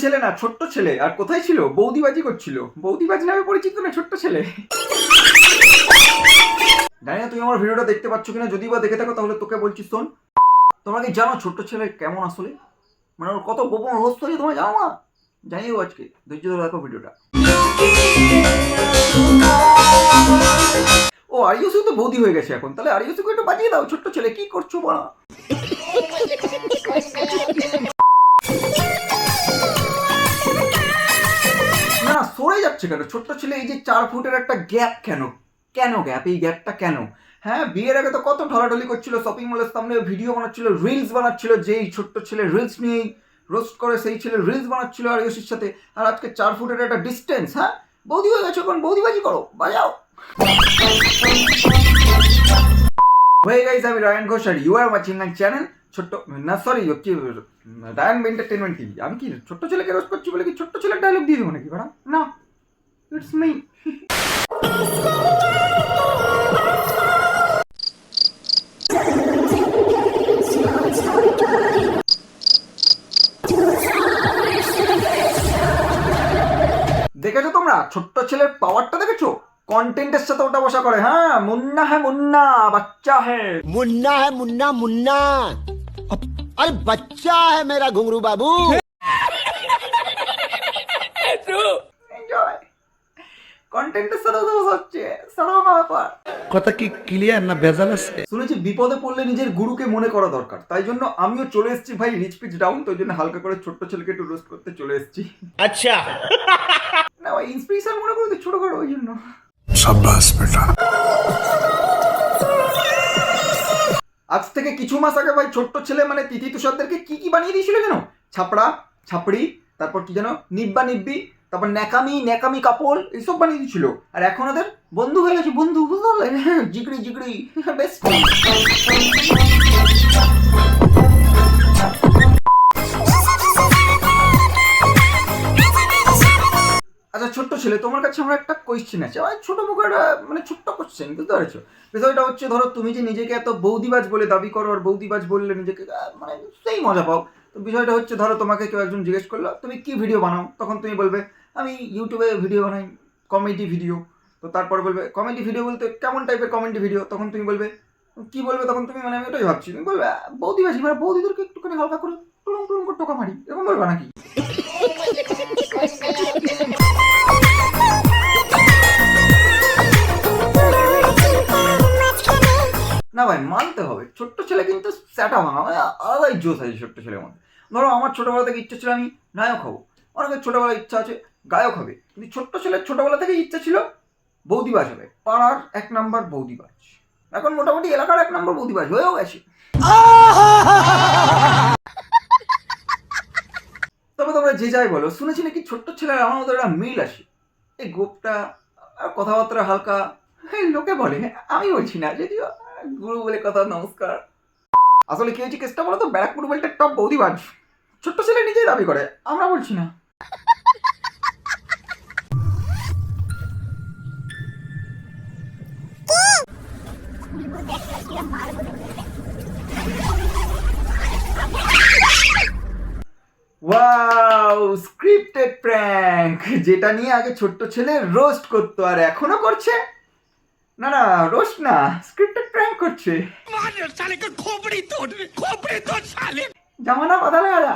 ছেলে না, ছোট্ট ছেলে। আর কোথায় ছিল? বৌদিবাজি করছিল। বৌদিবাজি নামে পরিচিত না ছোট্ট ছেলে। জানি না তুমি আমার ভিডিওটা দেখতে পাচ্ছ কিনা, যদি বা দেখে থাকো তাহলে তোকে বলছি শোন। তোমরা কি জানো ছোট্ট ছেলে কেমন আসলে? মানে ওর কত গোপন রহস্য আছে তোমরা জানো না? জানিও আজকে, ধৈর্য ধরে দেখো ভিডিওটা। ও আরিয়সু তো বৌদি হয়ে গেছে এখন, তাহলে আরিয়সুকে একটু বাজিয়ে দাও। ছোট্ট ছেলে কি করছো বলা? না সরে যাচ্ছে কেন ছোট্ট ছেলে? এই যে 4 ফুটের একটা গ্যাপ কেন? কেন গ্যাপ? এই গ্যাপটা কেন? হ্যাঁ, বিয়ের আগে তো কত ঢলাঢলি করছিল, শপিং মলের সামনে ভিডিও বানাচ্ছিল, রিলস বানাচ্ছিল। যেই ছোট্ট ছেলে রিলস নিয়েই রোস্ট করে, সেই ছেলে রিলস বানাচ্ছিল আরিয়সির সাথে। আর আজকে 4 ফুটের একটা ডিস্টেন্স। হ্যাঁ, বৌদি হয়ে গেছে এখন, বৌদিবাজি করো, বাজাও। Hey guys, আমি রায়ান ঘোষ আর you are watching my channel ছোট্ট না সরি কি রায়ান এন্টারটেনমেন্ট টিভি। আমি কি ছোট্ট ছেলেকে রোস্ট করছি বলে কি ছোট্ট ছেলের ডায়লগ দিয়ে দেবো নাকি? বাড়া না, ইটস মি। দেখেছো তোমরা ছোট্ট ছেলের পাওয়ারটা? দেখেছো? কন্টেন্টের সাথে ওটা বসা করে। হ্যাঁ, মুন্না হ্যাঁ মুন্না, বাচ্চা হ্যাঁ मुन्ना है मुन्ना मुन्ना अरे बच्चा है मेरा घुंगरू बाबू। এনজয় কন্টেন্টের সাথে ওটা বসা হচ্ছে। সারাও ব্যাপার। কথা কি ক্লিয়ার না ভেজাল আছে? শুনেছি বিপদে পড়লে নিজের গুরুকে মনে করা দরকার, তাই জন্য আমিও চলে এসেছি ভাই রিচ পিচ ডাউন। তো ওই জন্য হালকা করে ছোট্ট ছেলেকে একটু রোস্ট করতে চলে এসেছি। अच्छा না ভাই, ইন্সপিরেশন মনে করতে ছোট করে, ওই জন্য। শাবাশ বেটা। আজ থেকে কিছু মাস আগে ভাই ছোট্ট ছেলে মানে তিথি তুষারদেরকে কি কি বানিয়ে দিয়েছিল যেন? ছাপড়া ছাপড়ি, তারপর কি যেন নিব্বা নিব্বি, তারপর ন্যাকামি ন্যাকামি কাপড়, এইসব বানিয়ে দিয়েছিল। আর এখন ওদের বন্ধু হয়ে গেছে, বন্ধু বুঝলে, জিগড়ি জিগড়ি বেস্ট। আচ্ছা ছোট্ট ছেলে, তোমার কাছে আমার একটা কোয়েশ্চেন আছে, ছোট মুখে মানে ছোট্ট কোয়েশ্চেন, বুঝতে পারছো? বিষয়টা হচ্ছে, ধরো তুমি যে নিজেকে এত বৌদিবাজ বলে দাবি করো, আর বৌদিবাজ বললে নিজেকে মানে সেই মজা পাও। তো বিষয়টা হচ্ছে, ধরো তোমাকে কেউ একজন জিজ্ঞেস করলো তুমি কি ভিডিও বানাও, তখন তুমি বলবে আমি ইউটিউবে ভিডিও বানাই, কমেডি ভিডিও। তো তারপর বলবে কমেডি ভিডিও বলতে কেমন টাইপের কমেডি ভিডিও? তখন তুমি বলবে কি বলবে তখন তুমি? মানে আমি ওটাই ভাবছি, তুমি বলবে বৌদিবাজি, মানে বৌদিদেরকে একটুখানি হালকা করে টুলুম টুলুম করে টোকা মারি, এরকম বলবে নাকি? না ভাই, মানতে হবে ছোট্ট ছেলে কিন্তু স্যাটা ভাঙা, মানে আলাদাই জোশ আছে ছোট্ট ছেলের মধ্যে। ধরো আমার ছোটবেলা থেকে ইচ্ছা ছিল আমি নায়ক হবো, অনেকের ছোটবেলায় ইচ্ছা আছে গায়ক হবে, কিন্তু ছোট্ট ছেলের ছোটবেলা থেকে ইচ্ছা ছিল বৌদিবাজ হবে, পাড়ার 1 নম্বর বৌদিবাজ। এখন মোটামুটি এলাকার 1 নম্বর বৌদিবাজ হয়েও গেছে। তবে তোমরা যে যাই বলো, শুনেছি নাকি ছোট্ট ছেলের আমার মতো একটা মিল আসে, এই গোপটা আর কথাবার্তা হালকা। হ্যাঁ, লোকে বলে, আমি বলছি না, যদিও গুরু বলে কথা, নমস্কার। আসলে কি হয়েছে কেসটা বলো তো? ব্যারাকপুর বেল্টের টপ বৌদিবাজ ছোট্ট ছেলে নিজেই দাবি করে, আমরা বলছি না। ওয়াও, স্ক্রিপ্টেড প্র্যাঙ্ক, যেটা নিয়ে আগে ছোট্ট ছেলে রোস্ট করতো আর এখনো করছে। না না, রোস্ট না, স্ক্রিপ্টেড প্র্যাঙ্ক করছে। জামানা বদলে গেল।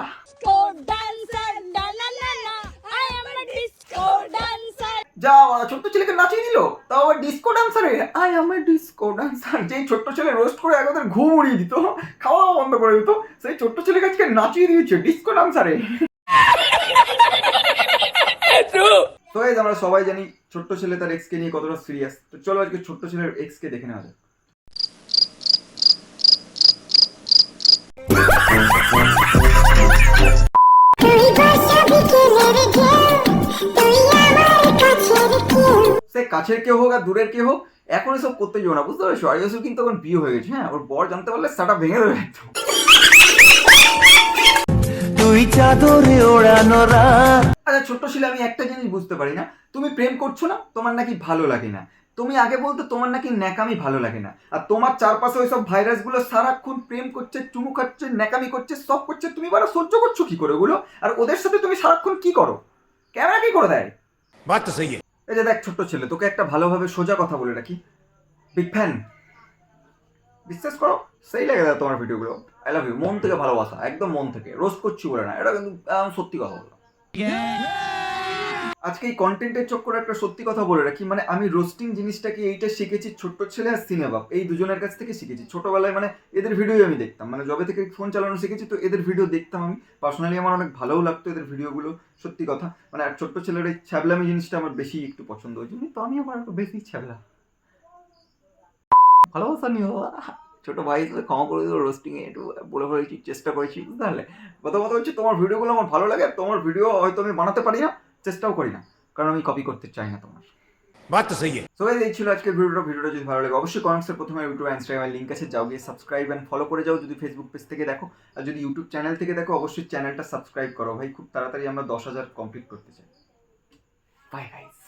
যা ছোট্ট ছেলেকে নাচিয়ে দিল, তাও আবার ডিস্কো ডান্সারে। I am a disco dancer. যেই ছোট্ট ছেলে রোস্ট করে একদের ঘুম উড়িয়ে দিত, খাওয়া বন্ধ করে দিত, সেই ছোট্ট ছেলেকে আজকে নাচিয়ে দিয়েছে ডিস্কো ডান্সারে। তো আমরা সবাই জানি ছোট্ট ছেলে তার এক্স কে নিয়ে কতটা সিরিয়াস। তো চলো আজকে ছোট্ট ছেলের এক্স কে দেখে নেওয়া যাক। সে কাছের কেউ হোক আর দূরের কেউ হোক, এখন এসব করতে যাও না, বুঝতে পারছো? আরিয়াসুর কিন্তু এখন বিয়ে হয়ে গেছে। হ্যাঁ, ওর বর জানতে পারলে সেটা ভেঙে দেবে একদম। তুই চাদরে ওড়ানো রাত। আচ্ছা ছোট্ট ছেলে, আমি একটা জিনিস বুঝতে পারি না, তুমি প্রেম করছো না, তোমার নাকি ভালো লাগে না, তুমি আগে বলতে তোমার নাকি ন্যাকামি ভালো লাগে না, আর তোমার চারপাশে ওইসব ভাইরাসগুলো সারাক্ষণ প্রেম করছে, চুমু খাচ্ছে, ন্যাকামি করছে, সব করছে, তুমি বারা সহ্য করছো কি করে ওগুলো? আর ওদের সাথে তুমি সারাক্ষণ কি করো? ক্যামেরা কি করে দেয়? बात तो सही है। এই যে দেখ ছোট্ট ছেলে, তোকে একটা ভালোভাবে সোজা কথা বলে রাখি, বিগ ফ্যান, বিশ্বাস করো সেই লাগে দাদা তোমার ভিডিওগুলো। আই লাভ ইউ, মন থেকে ভালোবাসা, একদম মন থেকে, রোস্ট করছি বলে না, এটা কিন্তু সত্যি কথা বললাম। আজকে এই কন্টেন্টের চক্করে একটা সত্যি কথা বলে রাখি, মানে আমি রোস্টিং জিনিসটাকে এইটা শিখেছি ছোট্ট ছেলে আর সিনেবাব, এই দুজনের কাছ থেকে শিখেছি। ছোটবেলায় মানে এদের ভিডিও আমি দেখতাম, মানে যবে থেকে ফোন চালানো শিখেছি তো এদের ভিডিও দেখতাম আমি। পার্সোনালি আমার অনেক ভালোও লাগতো এদের ভিডিওগুলো, সত্যি কথা। মানে আর ছোট্ট ছেলের এই ছ্যাবলামি জিনিসটা আমার বেশি একটু পছন্দ হয়েছে, তো আমি আমার একটু বেশি ছ্যাবলা। ভালোবাসা নিও, ছোট ভাই হিসেবে ক্ষমা করে দিল, রোস্টিং এ একটু বলে ফেলেছি, চেষ্টা করেছি, বুঝতে পারলে? প্রথমত হচ্ছে তোমার ভিডিওগুলো আমার ভালো লাগে, আর তোমার ভিডিও হয়তো আমি বানাতে পারি না, চেষ্টাও করি না, কারণ আমি কপি করতে চাই না তোমার। बात तो सही है। সো গাইস, এই ছিল আজকের ভিডিওটা যদি ভালো লাগে অবশ্যই কমেন্টসের প্রথমে ইউটিউব ইনস্টাগ্রামের লিঙ্ক আছে, যাও গিয়ে সাবস্ক্রাইব এন্ড ফলো করে যাও যদি ফেসবুক পেজ থেকে দেখো, আর যদি ইউটিউব চ্যানেল থেকে দেখো অবশ্যই চ্যানেলটা সাবস্ক্রাইব করো ভাই, খুব তাড়াতাড়ি আমরা 10,000 কমপ্লিট করতে চাই। Bye guys.